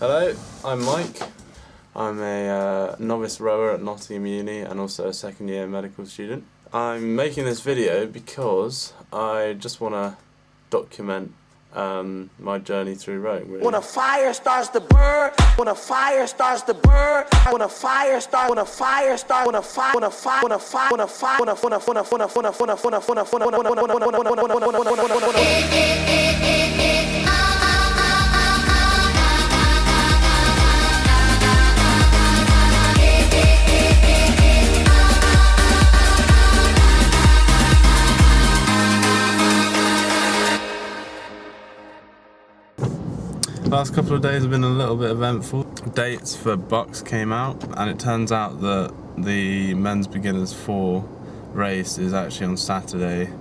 Hello, I'm Mike. I'm a novice rower at Nottingham Uni and also a second year medical student. I'm making this video because I just want to document my journey through rowing, really. When a fire starts to burn, when a fire starts to burn, when a fire starts, when a fire starts, when a fire, when a fire, when a fire, when a fire, when a fire, when a fire, when a fire, when a fire, when a fire, when a Last couple of days have been a little bit eventful. Dates for BUCS came out, and it turns out that the men's beginners 4 race is actually on Saturday,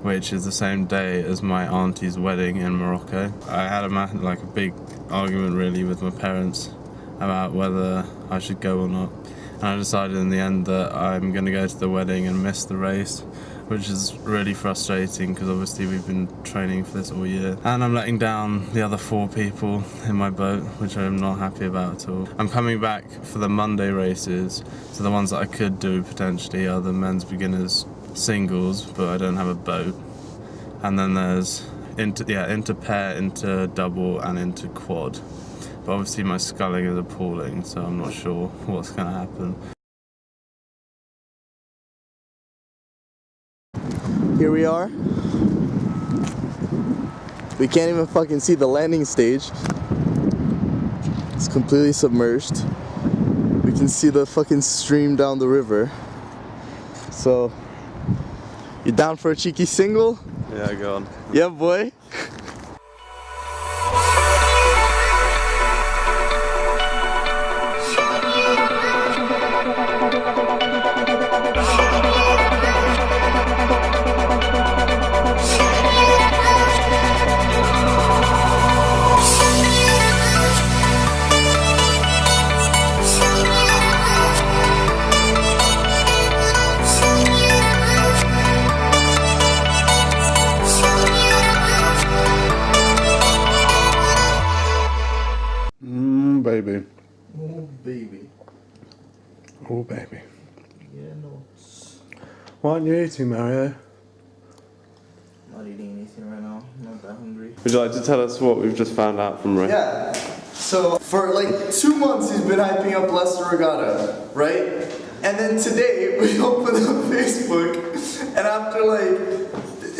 which is the same day as my auntie's wedding in Morocco. I had a big argument really with my parents about whether I should go or not, and I decided in the end that I'm going to go to the wedding and miss the race, which is really frustrating because obviously we've been training for this all year. And I'm letting down the other 4 people in my boat, which I'm not happy about at all. I'm coming back for the Monday races, so the ones that I could do potentially are the men's beginners singles, but I don't have a boat. And then there's into pair, into double and into quad. But obviously my sculling is appalling, so I'm not sure what's going to happen. Here we are. We can't even fucking see the landing stage. It's completely submerged. We can see the fucking stream down the river. So, you down for a cheeky single? Yeah, go on. Yeah, boy. Baby. Oh, baby. Oh, baby. Yeah, no. Why aren't you eating, Mario? Not eating anything right now. I'm not that hungry. Would you like to tell us what we've just found out from Ray? Yeah. So, for like 2 months he's been hyping up BUCS Regatta, right? And then today we open up Facebook and after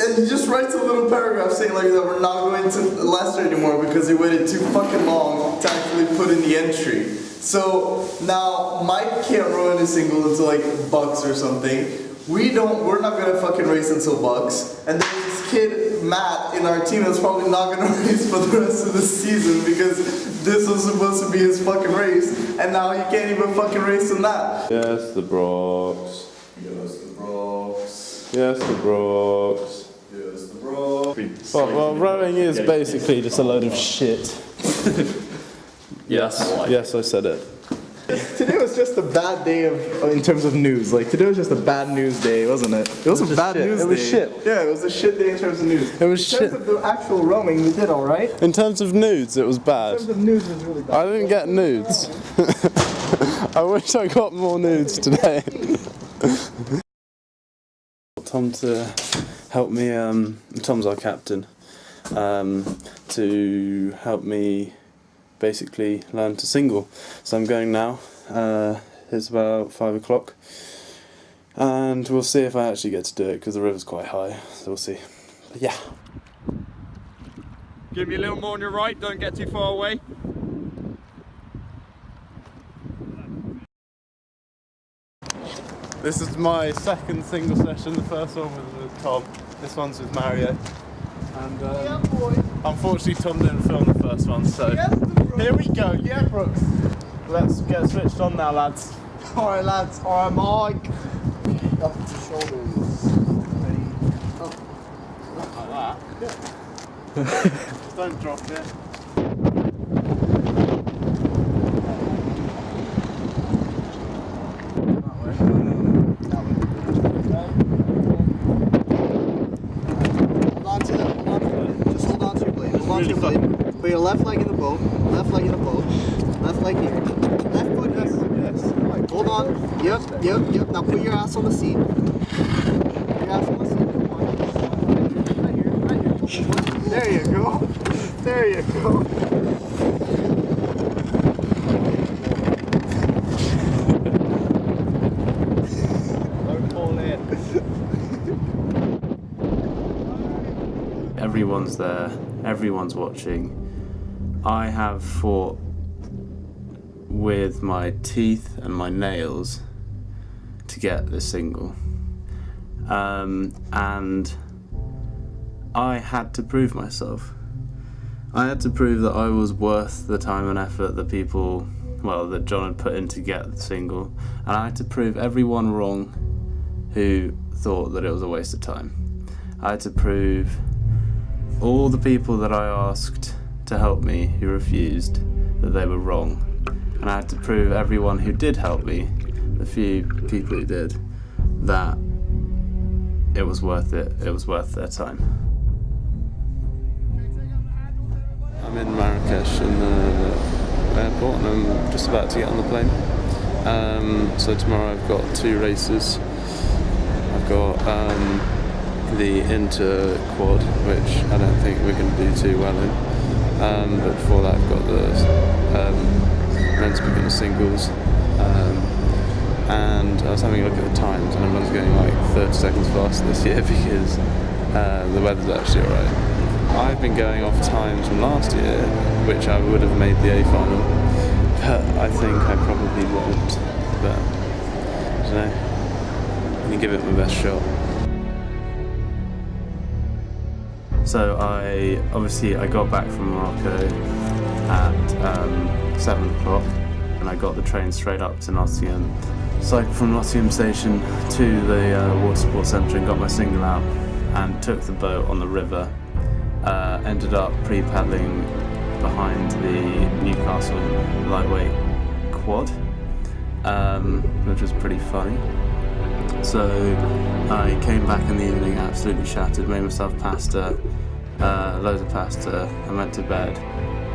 and he just writes a little paragraph saying that we're not going to Leicester anymore because he waited too fucking long to actually put in the entry. So now Mike can't row in a single until BUCS or something. We're not gonna fucking race until BUCS. And there's this kid, Matt, in our team that's probably not gonna race for the rest of the season because this was supposed to be his fucking race and now he can't even fucking race in that. Yes, the Brox. Yes, the Brox. Yes, the Brox. Yes, the Brox. Well, rowing is basically just a load of shit. Yes, I said it. Today was just a bad day in terms of news. Today was just a bad news day, wasn't it? It was a bad news day. It was shit. Yeah, it was a shit day in terms of news. It was shit. In terms of the actual rowing, we did alright. In terms of nudes, it was bad. In terms of news, it was really bad. I didn't get nudes. I wish I got more nudes today. Tom to help me, Tom's our captain, to help me basically learn to single. So I'm going now, it's about 5 o'clock, and we'll see if I actually get to do it because the river's quite high, so we'll see. But yeah. Give me a little more on your right, don't get too far away. This is my second single session. The first one was with Tom. This one's with Mario. And unfortunately Tom didn't film the first one, so here we go. Yeah, Brooks. Let's get switched on now, lads. Alright, lads. Alright, Mike. Up to shoulders. Ready? Up. Like that. Yeah. Don't drop it. Put your left leg in the boat. Left leg in the boat. Left leg here. Left foot here. Yes. Hold on. Yep. Now put your ass on the seat. Put your ass on the seat. Come on. Right here. There you go. There you go. Don't fall in. Everyone's there, everyone's watching. I have fought with my teeth and my nails to get this single. And I had to prove myself. I had to prove that I was worth the time and effort that people, well, that John had put in to get the single. And I had to prove everyone wrong who thought that it was a waste of time. I had to prove all the people that I asked to help me who refused that they were wrong. And I had to prove everyone who did help me, the few people who did, that it was worth it. It was worth their time. I'm in Marrakesh in the airport and I'm just about to get on the plane. So tomorrow I've got 2 races. I've got the inter quad, which I don't think we're going to do too well in. But before that I've got the men's beginner singles. And I was having a look at the times and everyone's going like 30 seconds faster this year because the weather's actually alright. I've been going off times from last year, which I would have made the A final, but I think I probably won't. But I don't know, I'm gonna give it my best shot. So I got back from Morocco at 7 o'clock and I got the train straight up to Nottingham. Cycled from Nottingham station to the water sports centre and got my single out and took the boat on the river. Ended up pre-paddling behind the Newcastle lightweight quad, which was pretty funny. So I came back in the evening absolutely shattered, made myself pasta, loads of pasta, and went to bed.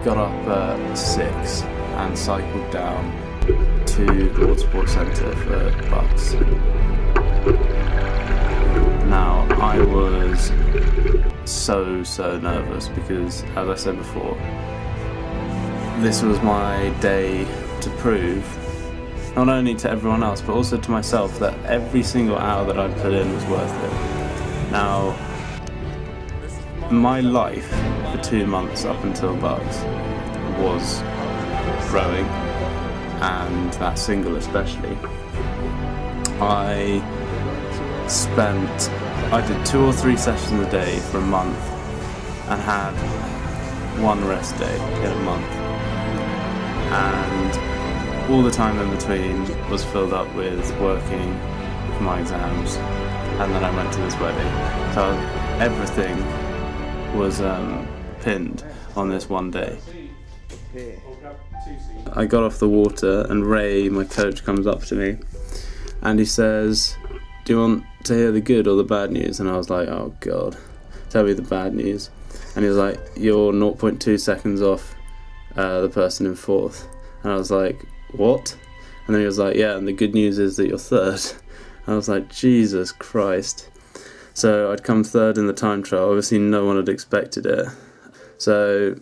Got up at 6 and cycled down to the water sports centre for BUCS. Now I was so nervous because, as I said before, this was my day to prove, not only to everyone else but also to myself, that every single hour that I put in was worth it. Now, my life for 2 months up until BUCS was rowing, and that single especially. I did 2 or 3 sessions a day for a month and had 1 rest day in a month. And all the time in between was filled up with working for my exams, and then I went to this wedding. So everything was pinned on this one day. I got off the water and Ray, my coach, comes up to me and he says, "Do you want to hear the good or the bad news?" And I was like, "Oh God, tell me the bad news." And he was like, "You're 0.2 seconds off the person in 4th." And I was like, "What?" And then he was like, "Yeah, and the good news is that you're 3rd." I was like, Jesus Christ. So I'd come 3rd in the time trial. Obviously no one had expected it. So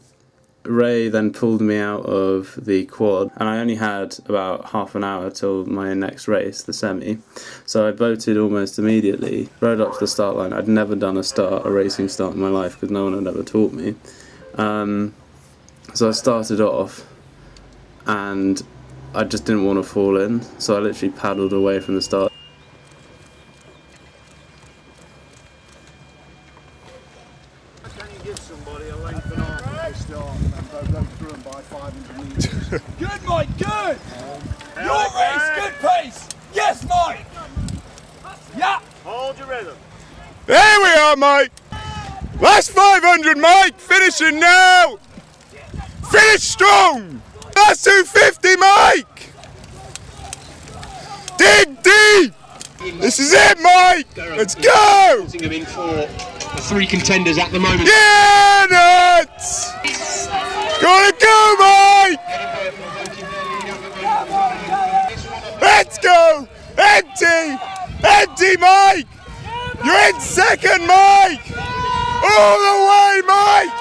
Ray then pulled me out of the quad, and I only had about half an hour till my next race, the semi. So I boated almost immediately, rode up to the start line. I'd never done a racing start in my life because no one had ever taught me. So I started off, and I just didn't want to fall in, so I literally paddled away from the start. Can you give somebody a length and a half at the start and then go through them by 500 metres? Good, Mike, good! Your race, good pace! Yes, Mike! Yeah! Hold your rhythm. There we are, Mike! Last 500, Mike! Finishing now! Finish strong! Last 250, Mike! Dig deep! This is it, Mike! Let's go! Nottingham in for the 3 contenders at the moment. Yeah, nuts! Gotta go, Mike! Let's go! Empty! Empty, Mike! You're in second, Mike! All the way, Mike!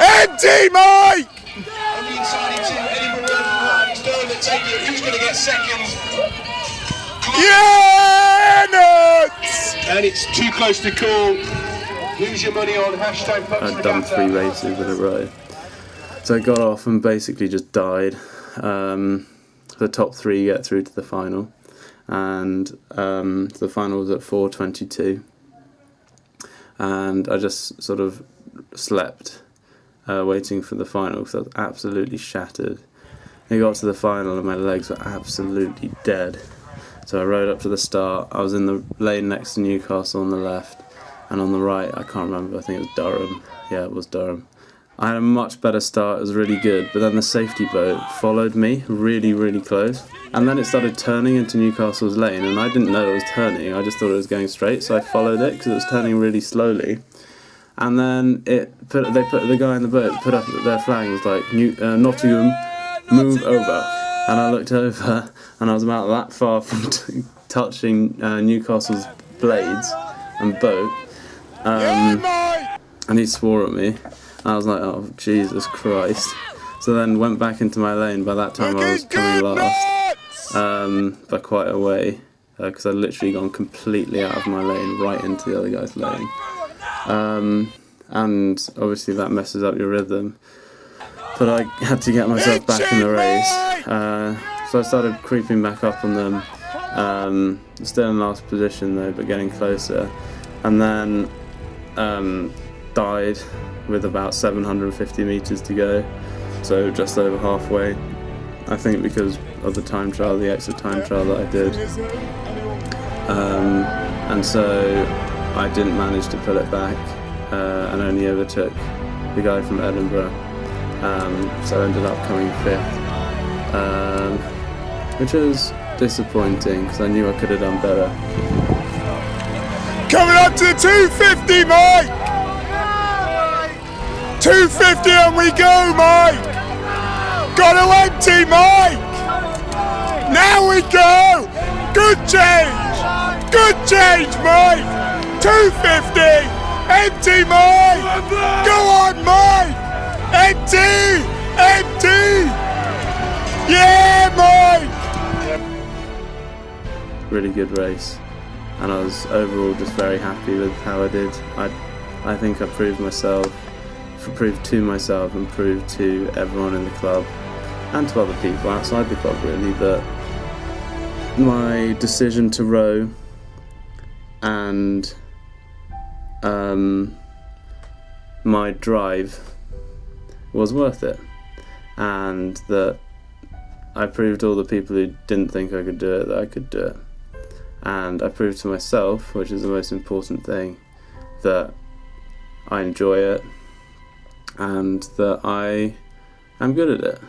Empty, Mike! Who's going to get second? Yeah, nuts! And it's too close to call. Who's your money on? Hashtag BUCS I'd done 3 races in a row. So I got off and basically just died. The top 3 get through to the final. And the final was at 4:22. And I just sort of slept waiting for the final because I was absolutely shattered. I got to the final and my legs were absolutely dead. So I rode up to the start. I was in the lane next to Newcastle on the left, and on the right, I can't remember, I think it was Durham. Yeah, it was Durham. I had a much better start, it was really good, but then the safety boat followed me really, really close. And then it started turning into Newcastle's lane, and I didn't know it was turning, I just thought it was going straight, so I followed it because it was turning really slowly. And then the guy in the boat put up their flag and was like, Nottingham, move over. And I looked over and I was about that far from touching Newcastle's blades and boat. And he swore at me. And I was like, oh, Jesus Christ. So then went back into my lane. By that time I was coming last by quite a way, because I'd literally gone completely out of my lane right into the other guy's lane. And obviously that messes up your rhythm. But I had to get myself back in the race, so I started creeping back up on them, still in last position though, but getting closer, and then died with about 750 metres to go, so just over halfway, I think because of the time trial, the extra time trial that I did, and so I didn't manage to pull it back, and only overtook the guy from Edinburgh. So I ended up coming 5th, which was disappointing because I knew I could have done better. Coming up to the 250, Mike! 250 and we go, Mike! Got to empty, Mike! Now we go! Good change! Good change, Mike! 250! Empty, Mike! Go on, Mike! Empty! Empty! Yeah, Mike! Really good race, and I was overall just very happy with how I did. I think I proved to myself and proved to everyone in the club and to other people outside the club really that my decision to row and my drive was worth it, and that I proved to all the people who didn't think I could do it that I could do it, and I proved to myself, which is the most important thing, that I enjoy it and that I am good at it.